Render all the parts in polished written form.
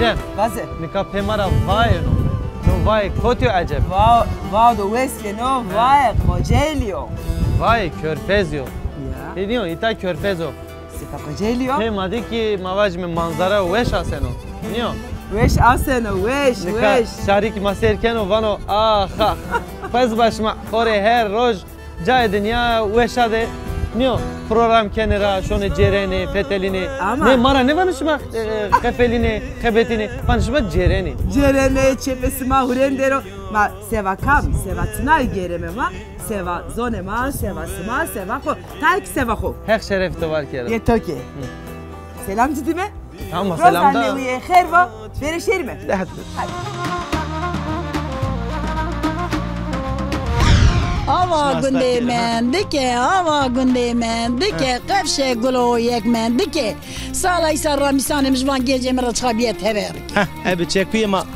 Acep. Gaze. Nika pemara vay no vay kotyo acep. Vay do veske no vay Kocaeli'yo. Vay körfez yo. Ya. Ediyor ita körfez o. Sika Kocaeli'yo. Pemadi ki mavaj me manzara veş aseno. Niyo. Veş aseno veş. Şarik maserken o vano ah. Faz başma kore her roj cay dünya veşade. Niyo program kenara şone cereni fetelini. Ne mara ne vanışma kefelini kebetini vanışma cereni. Cerene çepesi ma hurendero ma seva kam seva tnay gereme ma seva zone ma seva sma seva ko tak seva ko. Her şerefte var kere. Yetoki. Selam cidime. Tamam selam da. Rozanne kherva verişerme. Hadi. Ava gündemen dike, ava gündemen dike, kafşe gulo yekmen dike. Salay sarra misanem jvan gecem raçabiyet hever. Abi çekpiye ma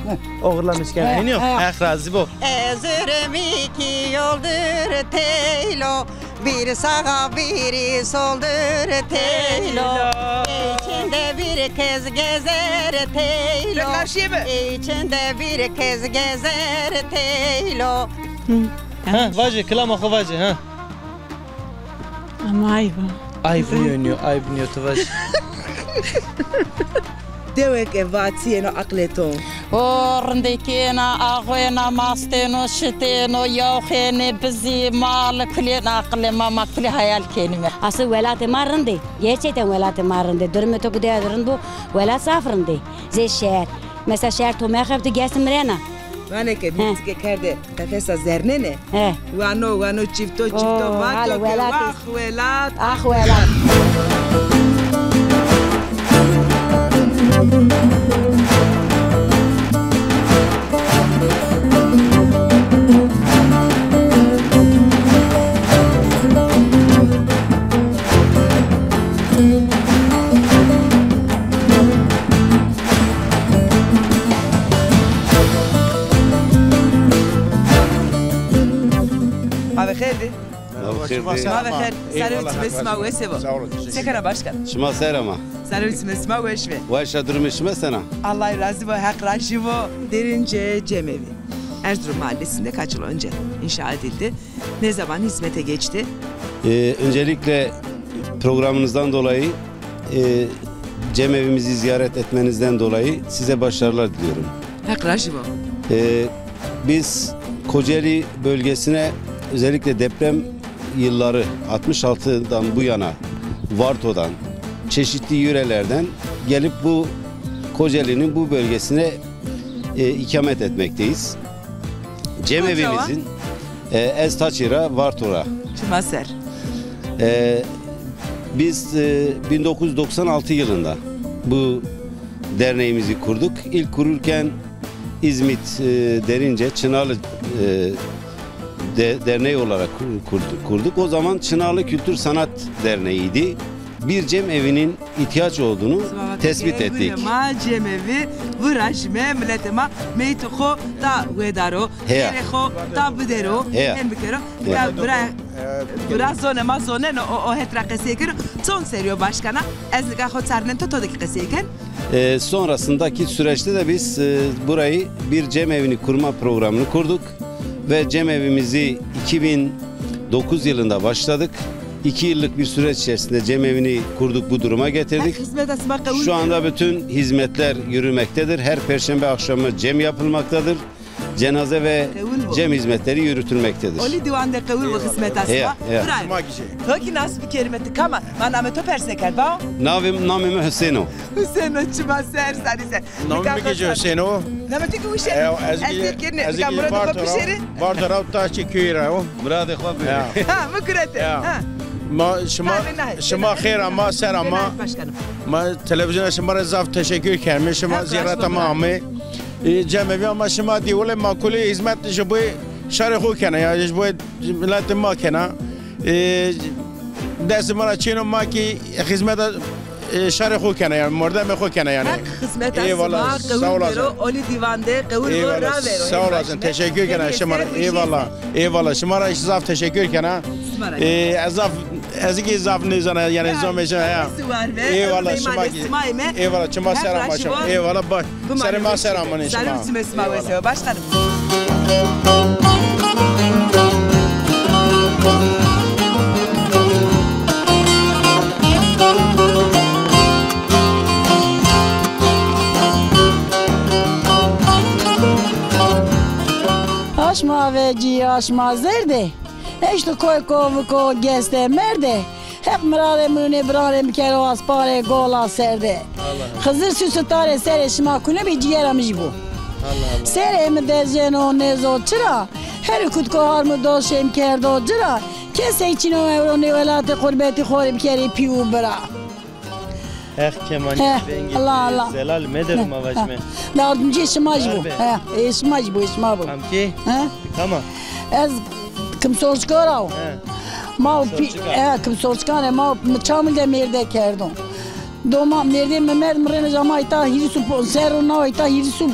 oğurlamış gene. İniyor. Razı bu. Ezürüm iki yoldur teylo, bir sağa biri soldur teylo. İçinde bir kız gezer teylo. İçinde bir kız gezer teylo. Ha, vacı, klama vacı ha. Ama ayıp. Ayıp yönüyor, ayıp yönüyor vacı. Devek evatiye no akleton. Orndikina ahwena masteno şiteno yokhene bizi mal klina aklema makli hayal kelime. Asıl velat marrındı. Gerçekten velat marrındı. Durma toku değerinde velat safrındı. Zeşer. Mesela şer to mekhavdı gelsin mirena. Vane ke bitke kerde kafesa zernene. He. Vano çifto vato velat. Ah velat. Abi kherdi. Merhaba. Kher. Servis mesma vesevo. Sekana başkan. Şuma serama. Servis mesma veşve. Vaşa durmuşma sana. Allah razı ve hak raşivo derince cemevi. Erzurum Mahallesi'nde kaç yıl önce inşa edildi. Ne zaman hizmete geçti? Öncelikle programınızdan dolayı cemevimizi ziyaret etmenizden dolayı size başarılar diliyorum. Hak raşivo. Biz Kocaeli bölgesine özellikle deprem yılları 66'dan bu yana Varto'dan çeşitli yörelerden gelip bu Kocaeli'nin bu bölgesine ikamet etmekteyiz. Cemevimizin Estaçira Vartora. Çimaser. Biz 1996 yılında bu derneğimizi kurduk. İlk kururken İzmit Derince Çınarlı derneği olarak kurduk. O zaman Çınarlı Kültür Sanat Derneği'ydi. Bir cemevinin ihtiyaç olduğunu tespit ettik. Ma cemevi vırajme milletema meytuho da vedaro yereho da bidero hem bikero ya biraz zone o hetra keseker son seriyor başkana ezga hotarnen totodaki keseker. Sonrasındaki süreçte de biz burayı bir cemevini kurma programını kurduk ve cemevimizi 2009 yılında başladık. 2 yıllık bir süreç içerisinde cemevini kurduk, bu duruma getirdik. Şu anda bütün hizmetler yürümektedir. Her perşembe akşamı cem yapılmaktadır. Cenaze ve cem hizmetleri yürütülmektedir. Oli divanda kavul ve hizmet asma. Peki nasıl bir kelimeti kama? Maname to perseker ba? Namime Hüseyin'o. Hüseyin'o çimaser sadise. Namime gece Hüseyin'o. Namime gece Hüseyin'o. Ezgi Vartora taşçı köyre o. Muradı xabi. Ha, mükrete. Ha. شما خیر اما سر اما ما تلویزیون شما را زاف تشکر کردم شما زیارت ما همه جمعی اما شما دیول ما کلی hizmet جبوی شهر خو کنه یا جبوی ملت ما کنه دست ما را چینو ما کی hizmet شهر خو کنه yani مردم خو کنه yani hizmet asma kavul oli divanda kavul ve sağ olasın teşekkür ederim şema eyvallah eyvallah şema ra zaf teşekkür ederim azaf ezgi zaf ne zana yani zomeşe ya. Eyvallah şıma ki. Eyvallah çıma selam başım. Eyvallah baş. Serima selamın inşallah. Selam tümesma ve başkanım. Aşma veci aşma zerde. Eşte koy kovu ko geste merde. Hep mırare mürne brare kero aspare gola serde. Hızır süsü tare sere şma kune bir ciğeramış bu. Sere mi dezyen o nezo çıra. Her kut ko harmu doşem kerdo çıra. Kese için o evro nevelate kurbeti korim keri piu bra. Keman Allah zelal meder mavajme. Dardımcı şmaj bu. Şmaj bu şma bu. Amki? Kama. Ez kim sorçkara o. Ma kim sorçkane ma çamil de merde kerdon. Doma merde memer mrene jama ita hirisu ponsero na ita hirisu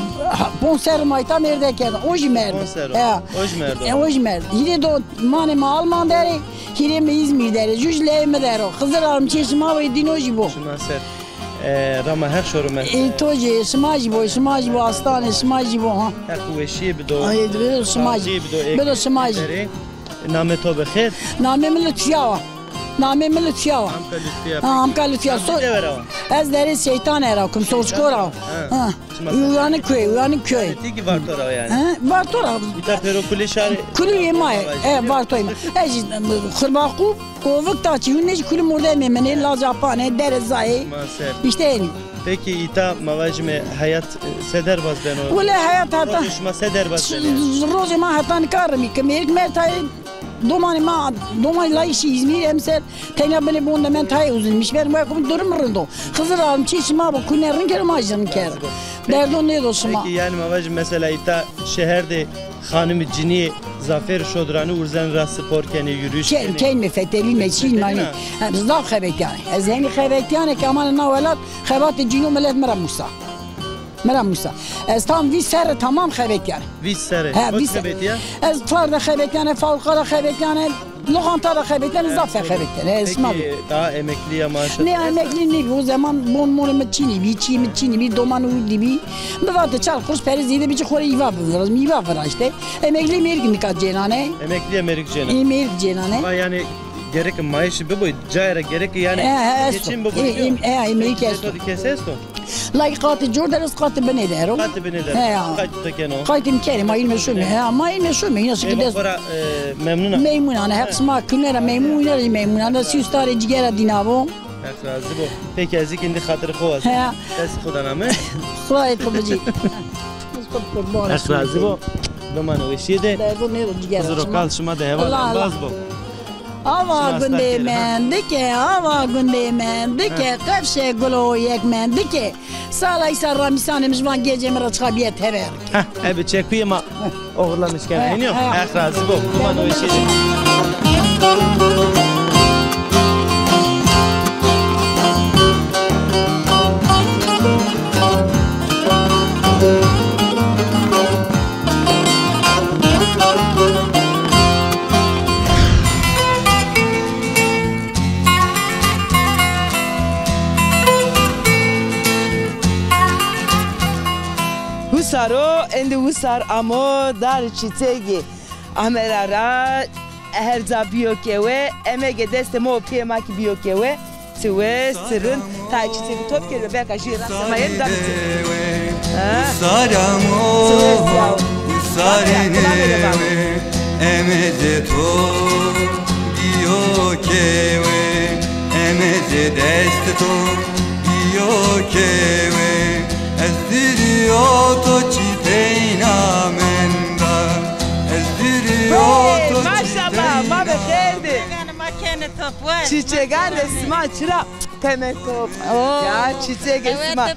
ponsero ma ita merde kerdon. Oji merde. Oji merde. Hire do mane ma Alman deri. Hire mi İzmir deri. Jujle me dero. Kızır alım çeşma ve dinoji bu. Rama her şorum toji smaji bu astane smaji bu ha. Kuveşi bido. Ay bido smaji. Bido smaji. Name to bekher. Name mi lütfiya. Name mi lütfiya. Amka lütfiya. Ez deri şeytan erakum soçkora. Uyanık köy. Tiki vartora yani. Vartora. İta pero kulişari. Kuli yemay. Vartoy. Ez khırbaku kovuk taçı yunneş kuli murda memene la Japane derezai. İşte Peki ita mavajme hayat sederbaz ben o. Ule hayat hata. Konuşma sederbaz ben. Roze ma hatan karmi kemerik mertay domani la işi İzmir emsel tenya beni bunda men tay uzunmuş ben bakum durum rındo. Kızır alım çeşma bu kunerin kermajın ker. Derdon ne doşma. Peki yani mavajme mesela ita şehirde hanımı cini Zafer Şodran'ı urzen rası porkeni yürüyüş. Kelime feteli meçil mani. Zaf xebet yani. Ezheni xebet yani keman navelat xebat cinu melet Mera Musa. Ez tam vi ser tamam xebet yani. Vi ser. Vi xebet ya. Ez farda xebet yani favqara xebet yani. Lokantara xebet yani zafer xebet yani. Peki daha emekliye maaşı. Ne emekli ne o zaman bon monument çini bir doman uydu bir. Bevatı çal kuş perizide bir çokore iva buluruz. Miva var işte. Emekli mergin kat cenane. Emekliye merik cenane. Merik cenane. Ama yani gerek maaşı bu boy cayra gerek yani geçim bu boy. Emeği kes. Keses to. Like katı jordarız katı beni dero. Katı beni dero. Katı tekeno. Katı imkeni ma ilme şume. Ma ilme şume yine şekilde. Para memnuna. Memnuna hep sma günlere memnuna da süstare cigara dinavo. Razı bu. Peki ezik indi hatırı kovaz. Es xudaname. Xudaya tabıcı. Razı bu. Doman ve şeyde. Derdo ne cigara. Zero kal şuma da heval baz bu. Ava günde mendike, ava günde mendike, kafşe gulo yekmendike. Salay sarra misanımız van gece mi çıkabiyet hever. Abi çekiyim ama oğurlamışken iniyor. Razı bu. Doman ve şeyde. Husaro endi husar amo dar çitegi amerara herza biyokewe emege destemo piyema ki biyokewe siwe sırın ta çitegi top kere beka jira samayen da Sarenewe emeze to biyokewe emeze desteto biyokewe Ezdiriyo to çiteyna menda Ezdiriyo to maşallah ma bekerdi çiçeğan esma çıra temek top ya çiçek esma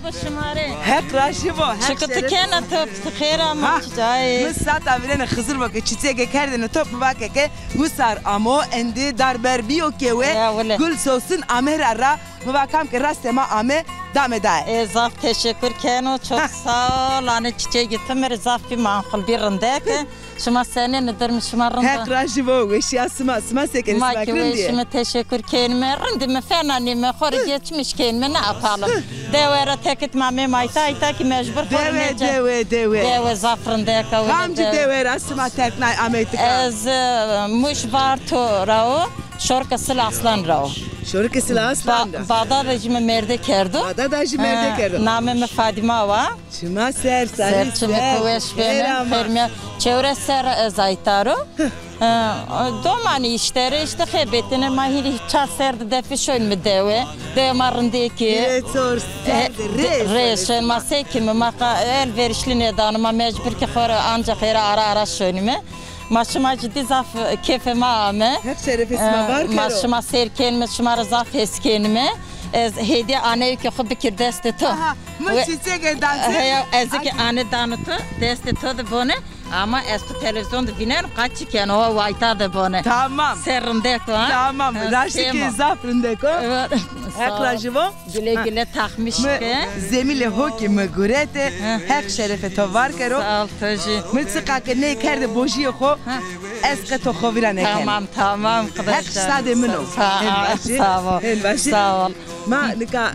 hek raşi bu Şıkıtı kene top sıkıra maçay Mısat avirene hızır bakı çiçek kerdine top bakı ke Husar amo endi darber biyo kewe Gül sosun amer ara Mubakam ke rastema ame Dame da. Zaf teşekkür keno çok sağ ol. Hani çiçeği gittim zaf bir mankul bir rındek. Şuma senin nedir şuma rında? Hek rajivo ve şia sıma sekeni Maki sıma ve diye. şuma teşekkür kenime rındı mı fena ne mi xor geçmiş kenime ne yapalım? Devere tekit mame mayta ita ki mecbur Deve zaf rındek. Kamcı devere sıma terknay ametika. Ez muş var to rao. Şorka sil aslan rao. Şorka sil aslan. Bada rejime merde kerdu. Bada da rejime merde kerdu. Nameme Fadime va. Çima ser Ser çime kuveş benim. Fermiye çevre ser zaytaro. Domani işleri işte hebetine mahiri çar serdi defi şöyle mi deve. Deve marındaki. Reçor serdi reşen masay kimi maka elverişli nedanıma mecbur ki khora ancak ara şöyle mi. Maşıma ciddi zaf kefeme ame. Hep şeref ismi var kero. Maşıma serkenime, şıma zaf eskenime. Hediye anne ki xo bikir deste to. Mı çiçek dansı. Ezeki anne danıtı deste to da bone. Ama eski televizyonda biner kaç çıkan o vayta da bone. Tamam. Serrindek o. Tamam. Raştaki zafrındek o. Hek rajivo. Güle güle takmış ki. Zemile hoki mı gurete. Hek şerefe to var kero. Sağ ol toji. Mıtsıka ki ne kerde bojiye ho. Eski to xoviran eken. Tamam. Hek sade mino. Sağ ol. Sağ ol. Ma nika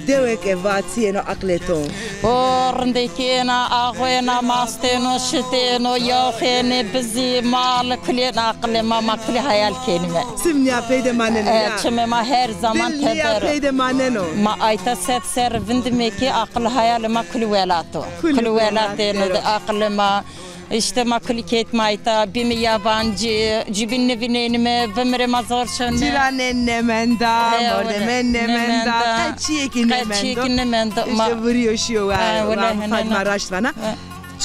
deveke vatiye no akleto. Orndaki na ağwena masteno şiteno yoxene bizi mal klina akle mama kli hayal kelime. Simnya peyde maneno. Çime ma her zaman teder. Bilya peyde maneno. Ma ayta set ser vindimeki akıl hayal ma kli velato. Kli velateno akle ma İşte makliket mayta, bimi yabancı, cibinli vinenime, bimre mazor şönne. Ciranen nemenda, mordemen nemenda, kaçiyeki nemenda. İşte vuruyor şu Fatma Raşvana.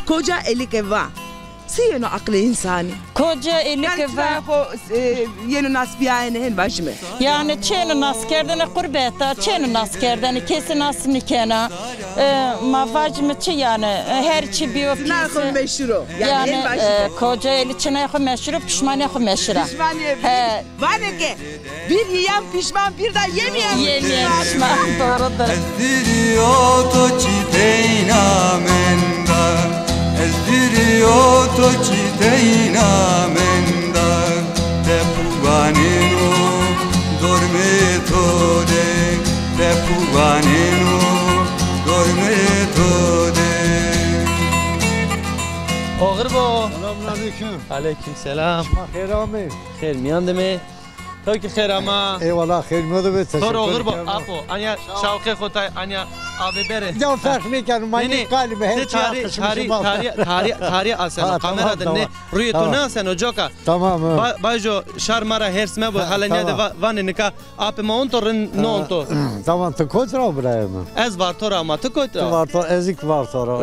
Koca elik eva. Siyeno aklı insani. Koca elik eva. Yeni nasbiyayene hen başımı. Yani çeni naskerden kurbeta, çeni naskerden kesin asnikena. Mavacımı çi yani her çi biyopisi. Sınavı meşhur. Yani koca eli çene meşhur, pişmaniye meşhur. Pişmaniye. Vaneke. Bir yiyen pişman, bir de yemeyen pişman. Doğrudur. Ezdiriyor to çiteyna menda. Ezdiriyor to çiteyna menda. De puvanino dormito de puvanino dormito de. Ağır bu. Selamünaleyküm. Aleyküm selam. Hayır abi. Hayır miyan deme. Tabii ki hayır ama. Eyvallah hayır mi oldu be teşekkür ederim. Ağır bu. Apo. Anya şavke kotay anya abi bere. Ya fark ne kan mani kalbi her tarih asen kamerada ne rüyetuna sen ojoka. Tamam. Bajo şarmara hersme bu halanya de vanenika ape montorun nonto. Tamam tu kotra buraya mı? Ez var tora ama tu kotra. Var tora ezik var tora.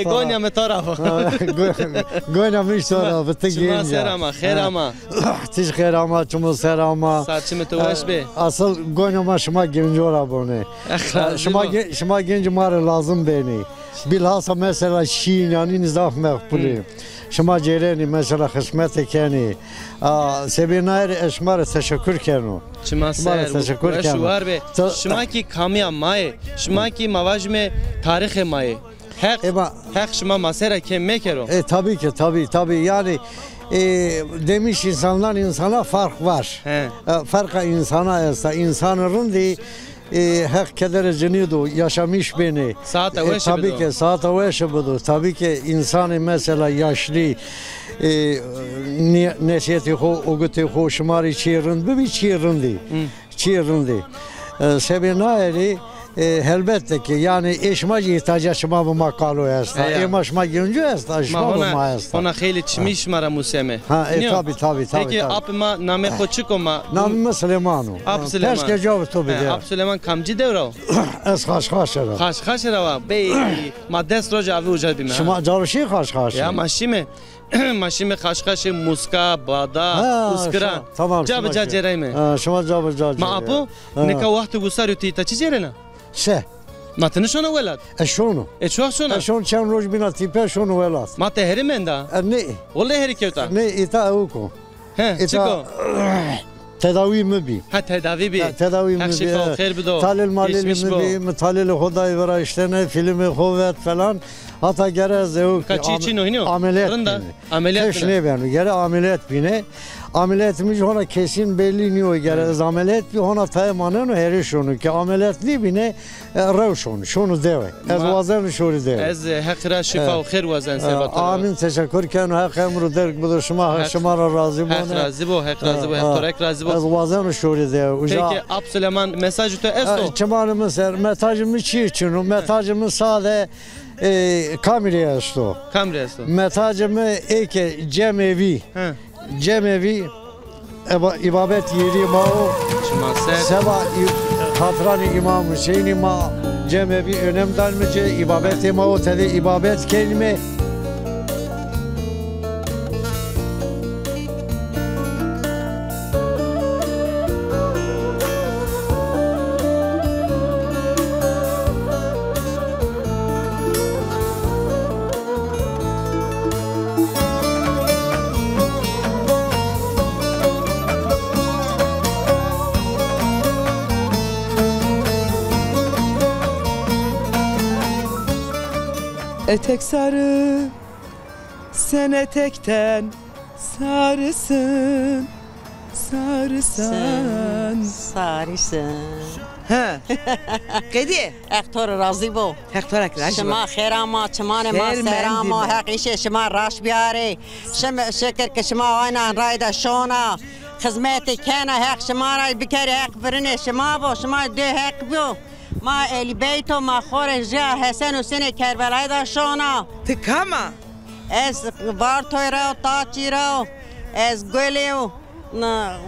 Gonya me tora. Gonya mi tora bitti genç. Serama khairama. Tiş khairama çumu serama. Saçımı tuvaş be. Asıl gonya maşıma genç ora bone. Şuma genç mara lazım beni. Bilhassa mesela Şiin yani nizaf mekbuli. Şuma cereni mesela hizmet ekeni. Sebinayr eşmar teşekkür kenu. Şuma teşekkür kenu. Var be. Şuma ki kamya may. Şuma ki mavajme tarih may. Hak şuma masera kemme kero. Tabii yani demiş insanlar insana fark var. Farka insana esa insanların di hak kedere cenido yaşamış beni. Tabii ki saat aveşe budu. Tabii ki insanı mesela yaşlı nesiyeti ho ogute ho şmari çirin bir çirindi. Sebinayri elbette ki yani eşmacı ihtiyaç şma bu makalu esta. Emaşma günce esta şma bu maesta. Ona kheli çmiş mara museme. Tabii. Peki apma name xoçikoma. Name Süleymanu. Süleyman. Keşke cevap to bide. Süleyman kamcı devra. Es xaşxaşera. Xaşxaşera bey maddes roja avi uca bime. Şma jarışı xaşxaş. Ya maşime. Maşime xaşxaşı muska bada uskra. Tamam. Cabaca cereyme. Şma cabaca. Ma apo neka vakti gusarıtı ta çicerena. Se. Ma tnişonu velad. Eşonu. Eşon çen roj bina tipe şonu velad. Ma teheri menda. Ne? Vallahi heri kevta. Ne ita uko. He, çiko. tedavi mi bi? Ha tedavi bi. Tedavi mi bi? Şifa xeyr bido. Talil malil mi bi? Talil Huday vera işte ne filmi kuvvet falan. Hatta gere zevk. Kaçı için oynuyor? Ameliyat Rında. bine. Ameliyat Keş ne ben? Gere ameliyat bine. Ameliyatımız ona kesin belli niye gere ameliyat bir ona taymanın her şunu ki ameliyat ne bine revşon şunu deve. Ez vazen şunu deve. Ez hakra şifa xeyr vazen sebat. Amin teşekkür ken hak emru derk bu şuma şuma razı bu. Hak razı bu, hak razı bu, hak torek razı bu. Ez vazen şunu deve. Peki Absüleyman mesajı to esto. Çamanımız mesajımız çi için mesajımız sade kameraya esto. Kameraya esto. Mesajımı eke cemevi. Cemevi ibabet yeri mao seba hatran İmam Hüseyin ma cemevi önemden mi ibabet mao tede ibabet kelime Etek sarı, sen etekten sarısın, sarısın. Sarısın. Ha. Kedi. Ektor razı bu. Ektor razı. Şema xerama, çmane ma serama, hakişe şema raş biare. Şema şeker ki şema ayna rayda şona. Hizmeti kana hak şema ray bikari hak birine şema bu, şema de hak bu. ما الی بیتو ما خورش جا حسن حسین کربلای دا شونا تکاما از بار توی رو تاچی رو از گلیو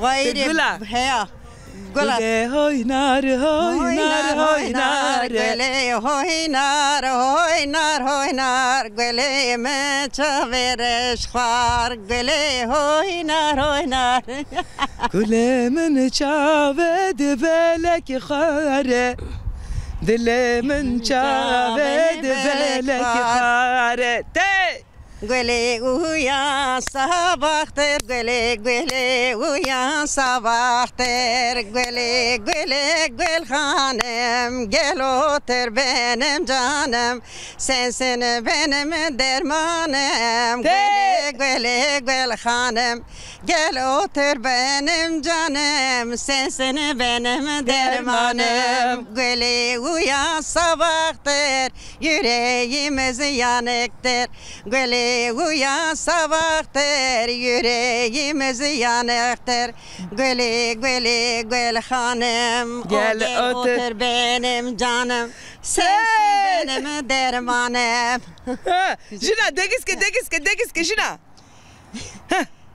غیری هیا گلا هوی نار هوی نار هوی نار گلی هوی نار هوی نار هوی نار گلی من چاورش خوار گلی هوی نار هوی نار گلی من چاود بلک خواره دل من چاود بلک خواره گلی اویا سباختر گلی گلی اویا سباختر گلی گلی گل خانم گلوتر benim canım sensin benim dermanım geli geli gel hanım gel otur benim canım sensin benim dermanım geli uyan sabahtır yüreğimiz yanıktır geli uyan sabahtır yüreğimiz yanıktır geli geli gel hanım gel otur benim canım sensin benim dermanım Jina degiske Jina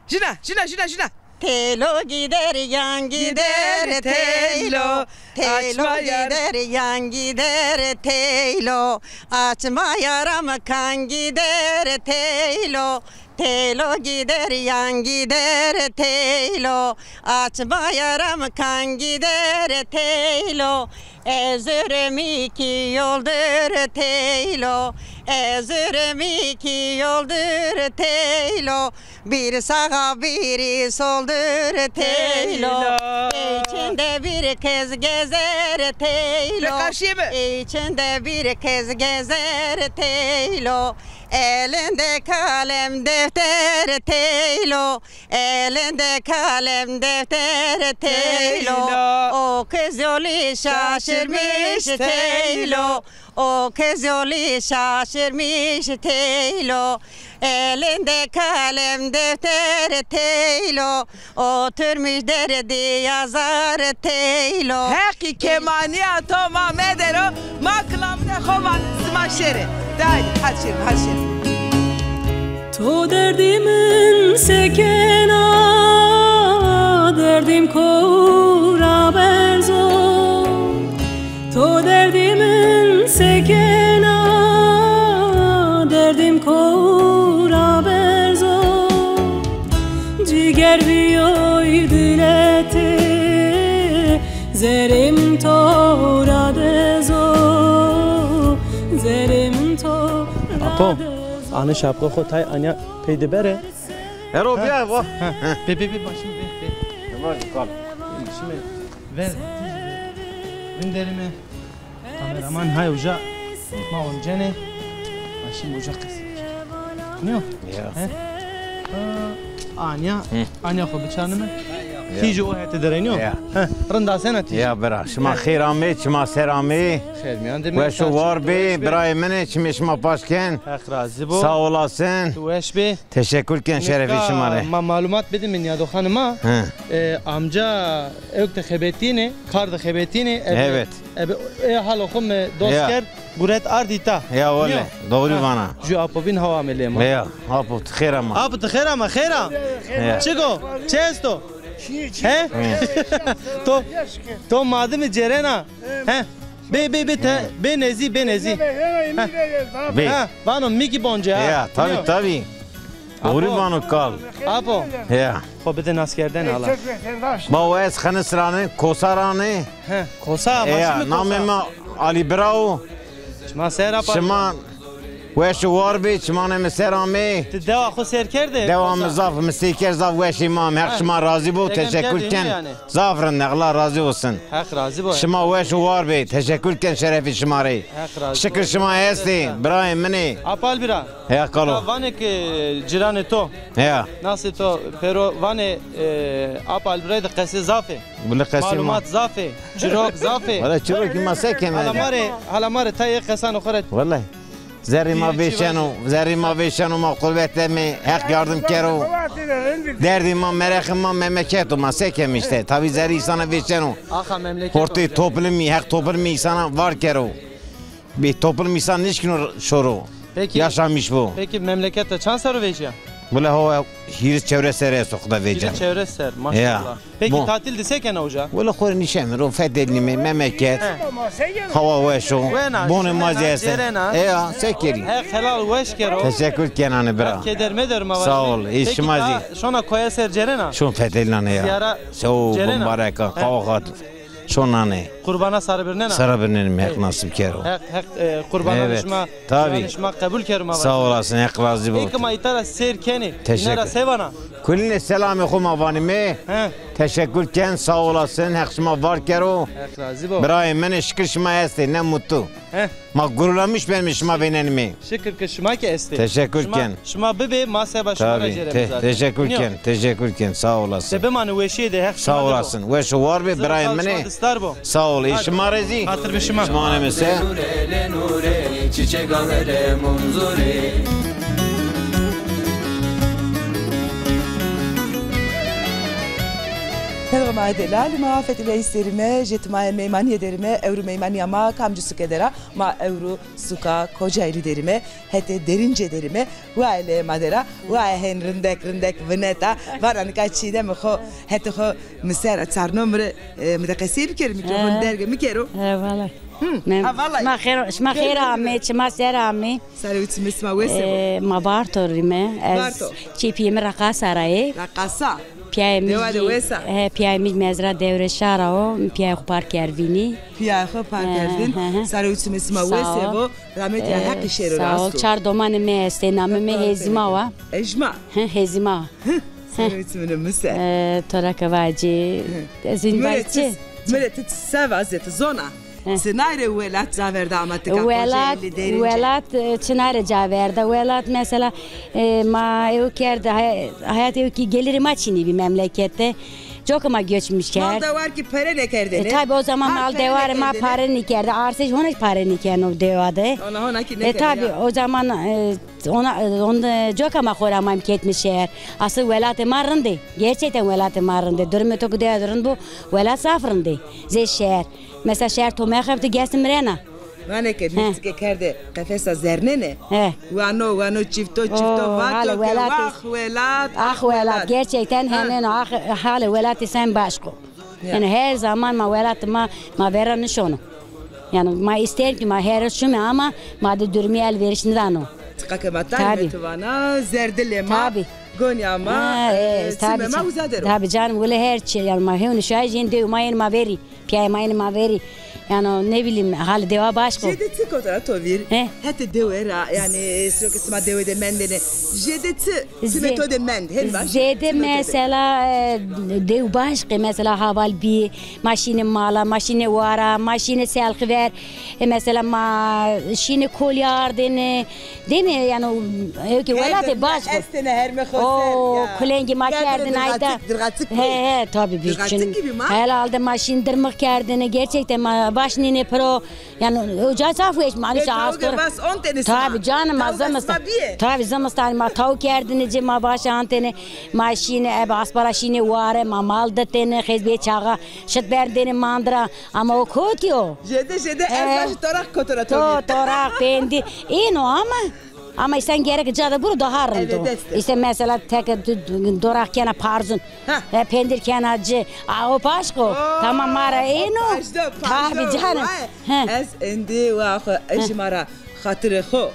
Jina Telo gider yan gider telo Telo gider yan gider telo Açma yaram kan gider telo Telo gider yan gider telo Açma yaram kan gider telo Ezürüm iki yoldur telo Ezürüm iki yoldur telo Bir sağa biri soldur telo İçinde bir kez gezer telo İçinde bir kez gezer telo Elinde kalem defter telo Elinde kalem defter telo O kız yolu şaşırmış telo O kız yolu şaşırmış telo Elinde kalem defter telo Oturmuş derdi yazar telo Heki kemaniya toma medero Maklamda kovan smaşeri Hadi şirin تو دردیمن سکنا دردیم کورا برزو تو دردیمن سکنا دردیم کورا برزو جیگر بیای دلته زریم تو را دزو زریم تو را دزو آن شبکه خود تای آنیا پیدا بره. هرو بیا وا. بی باشیم بی. Şimdi ver. Binderimi. Kameraman hay uca. Ma oncene. Şimdi uca kız. Ne o? Ya. Anya خو بچانمه تيجي وقت درينيو رندا سنتي يا برا شما خير عمي شما سر عمي خير ميان وشو وار بي براي مني شما باشكن اخرازي بو sağ olasın توش بي teşekkür ken şerefi şımare ما معلومات بدي من يا خانما amca ökte xebetini karda xebetini evet halo khum dosker buret ardita ya valla doğru bana جو apobin hava ameliyema ya apot خير ama apot خير ama خير chico chesto he to madem cerena he be nezi ha vano miki bonca ya tabii doğru bana kal apo ya خب بدن askerden ala با اس خنسرانه کوسارانه کوسا ماشي نام ما علي براو شما سيرا شما وش واربي شما نم سرامي تدوا خو سير کرده دوام زاف مستيكر زاف وش امام حق شما راضي بو تشكر كن زافرن الله راضي olsun حق راضي بو شما وش واربي تشكر كن شرف شماري شكر شما استي برايم مني apal bira يا قالو vanek ciran to يا nasıl to pero vane apal bira da qasi zafe ولا قسم معلومات zafe çirok zafe ولا çirok ما سكن halamare tay qasan oxret والله زری ما ویشانو ما قلبتمی حق yardım کرو derdim ma merakım ma memleketim ma sekem işte tabi zeri sana vişeno ortaya toplum hak toplum sana var kero bir toplum insan nişkin şoru yaşamış bu peki memlekette çan sarı veşya Bula hava hiris çevresi resokda vecem. Hiris çevresi maşallah. Peki tatil desek ne hoca? Valla koru nişemir o fedelimi memleket. Hava veşo. Bonu maziyesi. Ya sekeri. Helal veş kero. Teşekkür kenanı bira. Keder meder ma var. Sağ ol. İş mazi. Şona koya ser cerena. Şun fedelane ya. Ziyara. Şo baraka kavakat. Şonane. Kurbana sarı birine. Sarı birine hek nasip kero. Hek kurbana nişma. Tabii. Nişma kabul kero ma var. Sağ olasın hek razı bu. İlk ma itara serkeni. Teşekkür. Sevana. Kulline selamı kuma vanime. Teşekkür ken sağ olasın hek şuma var kero. Hek razı bu. Brahim men şükür şuma esti ne mutlu. Ma gururlamış benim şuma benenimi. Şükür ki şuma ki esti. Teşekkür ken. Şuma bebe masa başına cerem zaten. Teşekkür ken sağ olasın. Sebe manı veşi de hek sağ olasın. Veş var be Brahim mene. Sağ ol. İşim arezi. Hatır bir şuma. Şuma ne mesela? Çiçek alere munzure. Merhaba Adelal, muafet ile isterime, jetmaya meymani ederime, evru meymani ama kamcısı kedera, ma evru suka Kocaeli derime, hete derince derime, vaile madera, vaile hen rindek veneta, varan kaçide mi ho, hete ho miser atsarno mre müdekesi bir kere mikrofon derge mi kero? Vallahi. ما خير عمي ما سير عمي سالوت مسما وسه ما بارتور ريمه از چي بي مرقصه راي رقصه پیای مزرعه دوره شهر و پیای پارک اروینی پیای پارک اروین سالوت مسما وسه و رامت حق شهر راست چهار دومان می است نام می هزیما و اجما هزیما سالوت من مسه ترک واجی زین واجی ملت سوازت زونا Senayre velat zaverda amatık velat çınarı caverda velat mesela ma evkerde hayat evki gelirim açını bir memlekette çok ama göçmüşler. Mal da var ki para ne kerdene? Tabi o zaman mal da var ama para ne kerdi arsız ona para ne kerdi o devade. Ona ki ne tabi o zaman ona çok ama koramam ketmişler. Asıl velat marındı. Gerçekten velat marındı. Durumu çok değerli bu velat safrındı. Zeşer. Mesela şehir tomaya kaptı gelsin mirena. Vane ke nitke kerde kafesa zernene. Vano çifto vato velat. Gerçekten hemen hali velat sen başko. Yani her zaman ma velat ma veran şunu. Yani ma ister ki ma her şunu ama ma da durmi elverişinde ano. Tıkakematan metuvana zerdile ma. Tabi. Gonya ma simema uzadero. Tabi canım öyle her şey yani ma hevni şahijin de ma veri. Piyay ma veri. Yani ne bileyim hali deva başka. Jedeti kodra tovir. Hete devera yani sokesma devede mendene. Jedeti simetode mend. Jede mesela dev başka mesela haval bir maşine mala, maşine vara, maşine selkver. Mesela maşine kolyar dene. Değil mi yani öyle velate başka. Estene her mehoser. O kulengi makerdin ayda. He tabii bir için. Herhalde maşin dırmık kerdine gerçekten başını pro yani ocağı safı eş maalesef astır. Tabii canım azamıstan. Tabii zamastan ma tavuk kerdine cema baş antene maşine eb asparaşine vare mamal detene hezbe çağa şit berdene mandra ama o kotiyo. Jede ez torak kotora torak bendi ino ama sen gerek cadı burada harındı. İşte mesela tek dorak kena parzun. Pendir kenacı. O başka. Tamam mara eno. Tabii canım. Ez endi ve eşmara hatırı ho.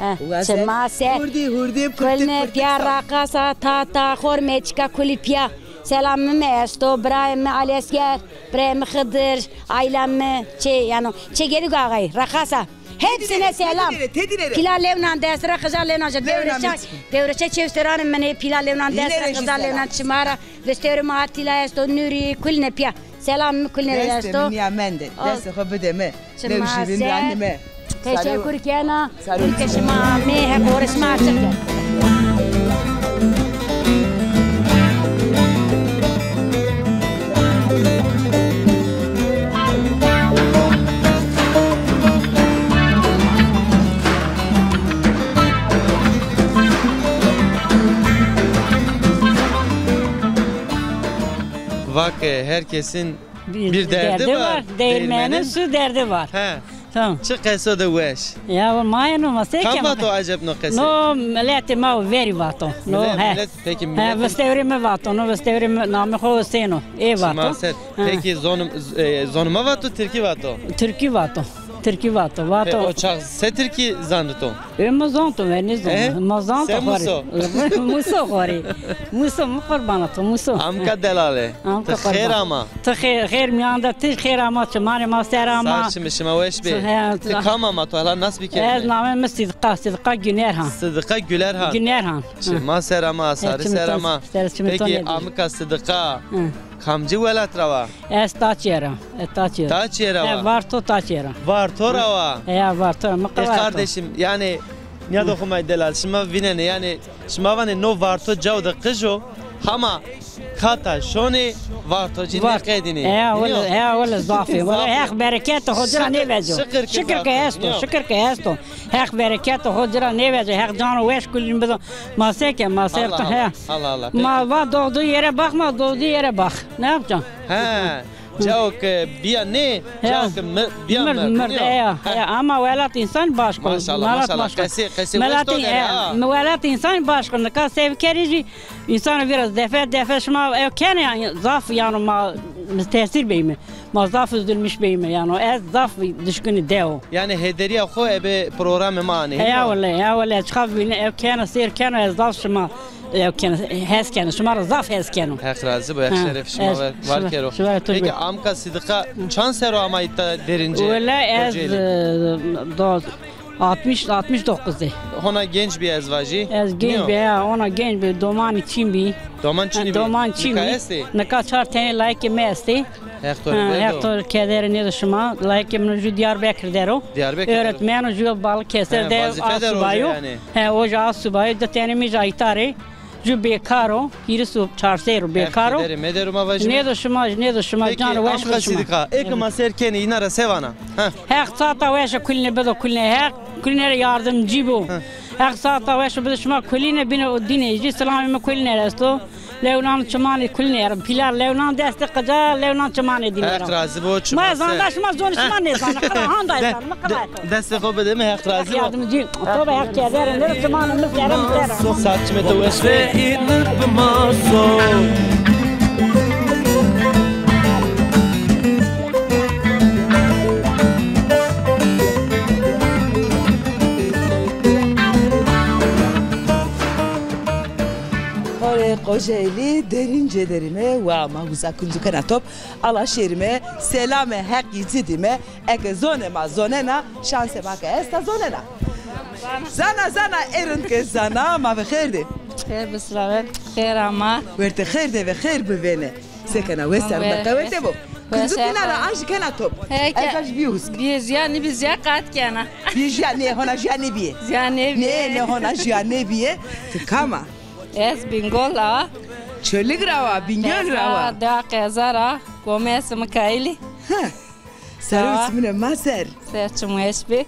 Hurdi. Kulne piyara kasa ta hormeçka kulipya. Selamımı esto, Brahim Alesger, Brahim Hıdır, ailemi, yani geri gagay, rakasa. Hepsine selam. Pilar Levnan destra kızar Levnan. Devreçe çevsteranım mene Pilar Levnan destra kızar Levnan çimara. Vesterim atila esto nuri kulne pia. Selam kulne esto. Destem ya mende. Destem habedeme. Levşirin anneme. Teşekkür kena. Ülkeşima me hep oresma açık. Bak herkesin bir derdi var. Değirmenin su derdi var. He. Tamam. Çık keso de weş. Ya mayano masek ya. Kafa to acep no kese. No melete ma veri vato. No he. Peki millet. Vestevrime vato. No vestevrime name ho seno. E vato. Peki zonuma vato Türkiye vato. Türkiye vato. Türkiye vato. Vato. O çak se Türkiye zanto. Mazanto verniz do. Mazanto var. Muso gori. Muso mu kurbanato muso. Amka delale. Te khair ama. Te khair mi anda te khair ama çmane master ama. Saçma weş be. Te kama ma to hala nas bike. Ez name sidqa günerhan. Sidqa gülerhan. Günerhan. Maser ama sarı ama. Peki amka sidqa. Kamcı velat rava. Es taçera. Taçera. Var to taçera. Var to rava. Ya var to. Kardeşim yani ne de kumay delal. Şma vinene yani şma vane no var to cavda kıjo. Ama kata şone var to cini kedini. Ya valla zafi. Valla hak bereket hocra ne vezo. Şükür ki esto. Hak bereket hocra ne vezo. Hak canı veş kullin bezo. Maseke. Allah. Ma va doğduğu yere bakma, doğduğu yere bak. Ne yapacaksın? He. Cavuk bir ne? Cavuk bir mırd. Ama velat insan başka. Maşallah. Kesi velat insan başka. Ne kadar sevkerici insan biraz defa şuma kene zaf yani ma tesir beyme. Ma zaf üzülmüş beyme yani ez zaf düşkünü deo. Yani hederiya xo ebe programı mani. Ya vallahi çıkab bine kene sir kene ez zaf şuma. كان هاس كان شمارة ضاف هاس كانوا. هاك رازي بيا شرف شمار والكيرو. Peki amka sidika çan sero ama itta derince. Valla ez 69'da. Ona genç bir ezvacı. Ez genç bir ona genç bir doman çimbi. Doman çimbi. Ne kadar tane like mesti. Hector keder ne şuma like men Diyarbakır dero. Öğretmen o bal keser de asubayo. He o asubayo da tane mi jaitare. Ju bekaro, hirisu çarsero bekaro. Ne de şuma canı veş veş şuma. Ekma serkeni inara sevana. Her saata veş kulne bedo kulne her kulne yardımcı bu. Her saata veş bedo şuma kulne bine o dine selamı kulne resto. Levnan çamani kulne pilar Levnan deste qaja Levnan çamani dine. Hek razı bu çuma. Ma zandaş ma zon çamani zan. Handaysan ma kadar. Deste qobe deme hek razı. Yardımcı. Toba hek keder ne çamani mis yaram. Saçme to veş ve inir bmaso. Kocaeli derince derime ve maguza kundukana top ala şerime selame hak yitidime eke zonema zonena şanse baka esta zonena zana erin ke zana ma ve khairde خير بسلامة خير عما verte khairde ve khair bevene sekana ve serba kavete bu kundukina la anji kana top efaj bius بيز يعني بزياقات كنا bijane hona janebiye يعني ne hona janebiye tkama es bingola çölü grava bingöl grava da qezara começa Mikaeli sarı ismine maser certo muespe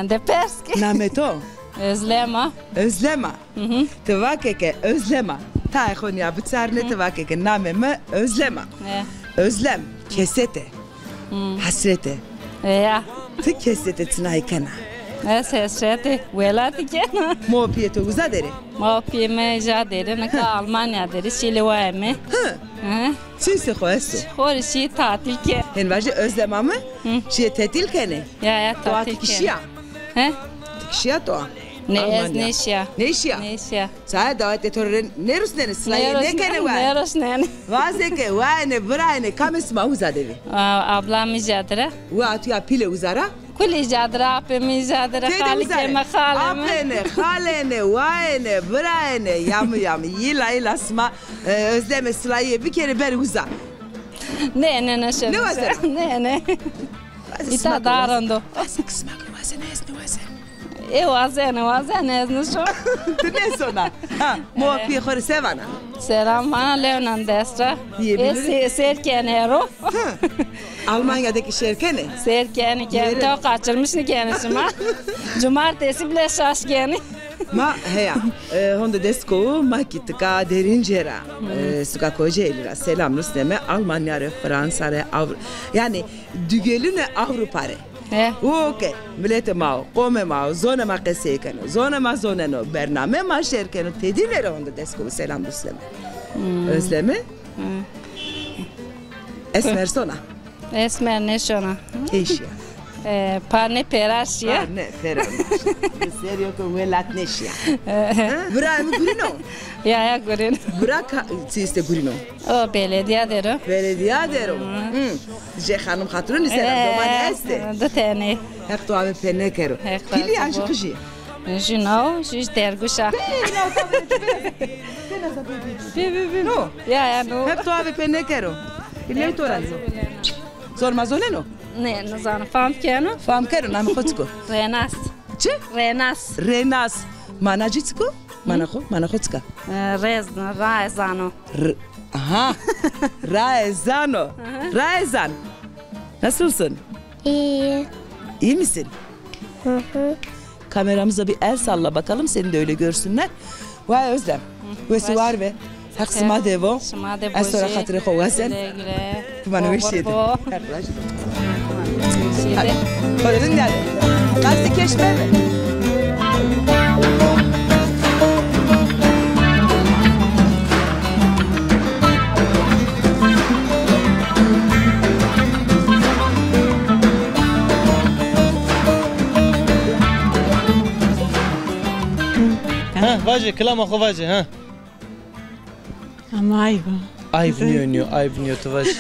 de pesque nameto özlema özlema tıvakeke özlema taykon ya bitsarne tıvakeke nameme özlema özlem kesete hasrete ya tı kesete tnaykana es hasrete velati kena mo pieto uzadere mo pieme jadere na Almanya deri Şili vayme Sinse xoesto Xori şi tatil ke hen vaje özlema mı şi tetil kene ya tatil kişiya kişiya to ne ez neşya neşya saya davet etoren nerus nene slaye ne kene var nerus nene vazeke vayne brayne kames ma uzadevi ablam jadra wa atuya pile uzara كل جادرة بمي جادرة خالك ما خالم خالene vayne brayne yam yila asma özleme slaye bir kere ber uza ne şöyle ne var ne ita darando kısma vazen ez no şu ne sona mo pi khore sevana selam bana Leonan Destra serkenero Almanya'daki şerkene serkeni kendi kaçırmış kendisi ma cumartesi bile şaşkeni ma heya honda desko makitka derincera suka Kocaeli'ra selam Rusneme Almanya re Fransa re yani dügelüne Avrupa re اوكي مليت ماو قوم ماو زونه ما قسي كانو زونه ما زونه نو برنامه ما شركنو تدينره هوند دسكو سلام مسلمه özleme esmer sona esmer ne şona eşya parne perasya parne perasya serio con velat neşya bura mı gurino ya gurino bura siste gurino o belediyadero je hanım hatırını selam doman este da tane hep to ave penekero pili anji kışı Junau, just dergusha. No. Ya no. Hep to ave penekero. Ile toranzo. Sorma zoneno. Ne, no zana famkeno. Famkeno nam khotsko. Renas. Çi? Renas. Manajitsko? Manachotska. Raezano. Aha. Raezan. Nasılsın? İyi. İyi misin? Kameramıza bir el salla bakalım seni de öyle görsünler. Vay Özlem. Vesi var ve haksıma devo. Az sonra hatırı kovasen. Bana bir şeydi. Hadi. Öyle nerede? Nasıl keşme mi? Vaje, klama ho vaje, ha? Ama ayıp. Ayıp niyor te vaje.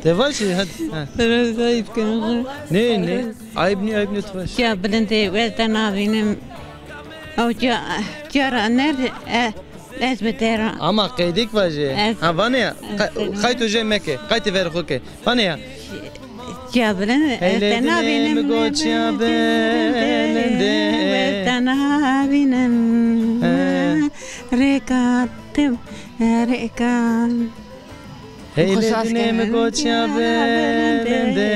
Te vaje, hadi. Biraz ayıp kanka. Ne? Ayıp niyor te vaje. Ya bilende verden abinin o cara nerede esbetera. Ama kaydik vaje. Ha vane ya. Kayto jemeke. Kayti ver hoke. Vane ya. Ya bilende verden abinin goçya belende. Verden abinin rekatim rekan. Eyledine mi goçya belende.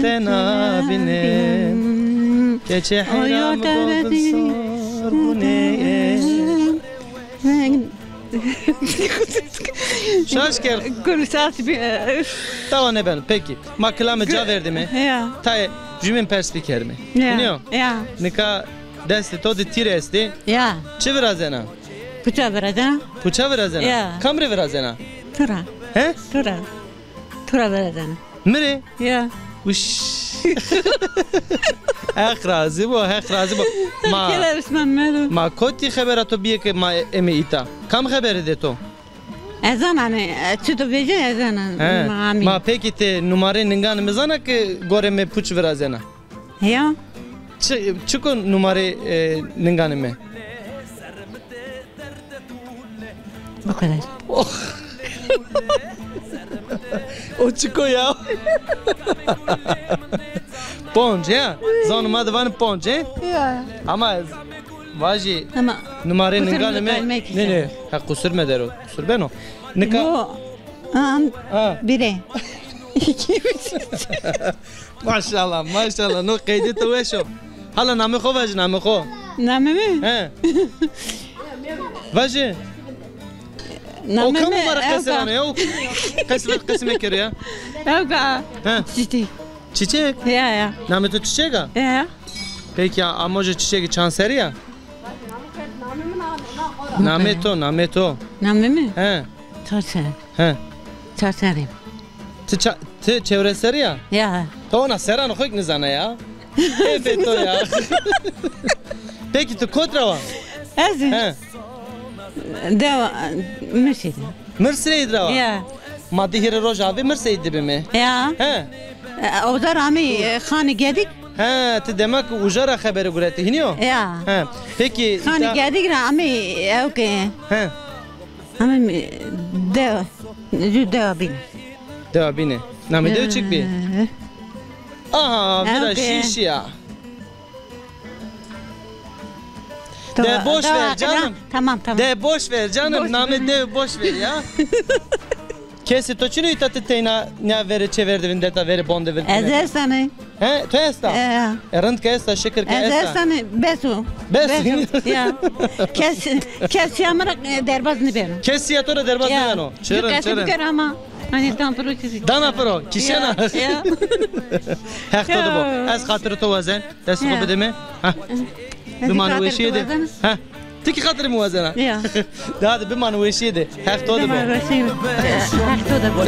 Tena bine. Geçe hayram sor bu ne? Şaşker. Konuşat bir. Tamam ne ben. Peki. Maklame ca verdi mi? Ya. Tay jümin perspiker mi? Ya. Ya. Nika desti to di tire esti. Ya. Çi virazena? Puça virazena. Puça virazena? Ya. Kamri virazena? Tura. He? Tura. Tura virazena. Mire? Ya. Uş. Hek razı bu, hek razı bu. Keler ismen medu. Ma koti xeberato biye ke ma eme ita. Kam xeberi de to? Ezan hani çıtı bece ezan hani. Ma peki te numare ningan mezana ke gore me puç verazena. Ya. Çıkın numare ningan me. Bu kadar. O çıkıyor ya. Ponç ya. Zanıma da var ponç he? Ya. Ama vaji ama numare ningan me. Ne ha kusur me dero. Kusur beno. Nika. Bire. Maşallah maşallah no kaydı to veşo. Hala namı xo vaji namı xo. Namı mı? He. Vaji. O kam numara keserane ya? Kısmet kere ya? Evga. Çiçek. Çiçek? Ya. Namı to çiçek ha? Ya. Peki ya ama o çiçek çanseri ya? Namı to. Namı mı? He. Çarşar. He. Çarşarım. Te çevreseri ya? Ya. To ona seran xoyk nizana ya. Evet o ya. Peki tu kotra var? Ezin. He. Deva Mercedes. Mercedes drava. Ya. Maddi hire roja ve Mercedes be mi? Ya. He. O da rami khani gedik. He, te demek ujara haberi gureti hiniyo? Ya. He. Peki khani gedik rami okay. He. Ama deva. Deva bin. Deva bine. Name deva çık bir. Aha, biraz şiş ya. De boş ver canım. Tamam. De boş ver canım. Name de boş ver ya. Kesi toçunu itate teyna ne vere çevirdi vindeta vere bonde vere. Ezesane. He, to esta. Erant ke esta, şeker ke esta. Ezesane besu. Ya. Kes yamrak derbaz ne benim. Kes ya tora derbaz ne ano. Çırın. Kes ama. Hani tam pro çizi. Dana pro, kişena. Ya. Hak todo bu. Az hatırı to vazen. Dest bu deme. Ha. Biman weşiydi. Ha. Tiki hatırı muvazena. Ya. Daha biman weşiydi. Hak todo bu. Hak todo bu.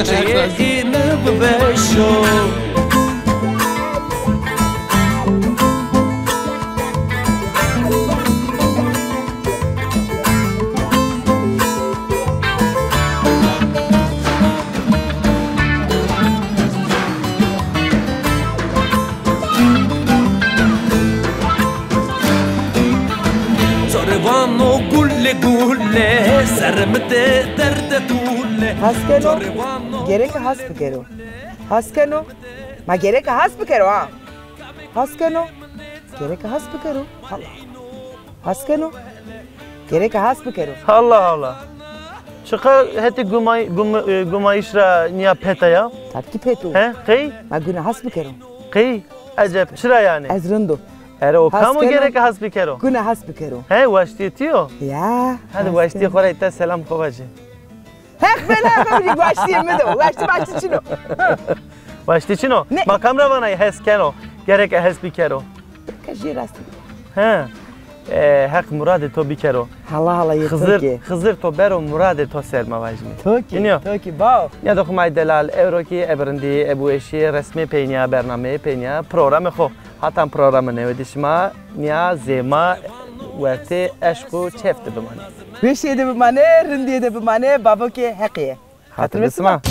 Vano gulle gulle sermete derde tulle Haskeno gerek hasbikero Haskeno ma gerek hasbikero ha Haskeno gerek hasbikero Haskeno gerek hasbikero Allah Çıka heti gumayışra niya peta ya? Tatki petu He? Kıy? Ma güne hasbikero Kıy? Acep çıra yani? Ezrindo Ere o kamu gerek hasbikero? Güne hasbikero He vaştiyetiyor? Ya Hadi vaştiye kora itta selam kovacı Hek ben abi vaştiye mi de vaşti çino Vaşti çino? Makam ravanayı heskeno gerek hasbikero Kajirasti He Hek murade to bikero Hala yeter Hızır to bero murade to serma vajmi Toki bao Ya dokumay delal evroki ebrindi ebu eşi resmi peyniya bername peyniya programı xo Hatta programı nevedişma niya zema verte eşku çefti bimane Beşiye de bimane rindiye de bimane baba ki hekiye Hatırlısın mı?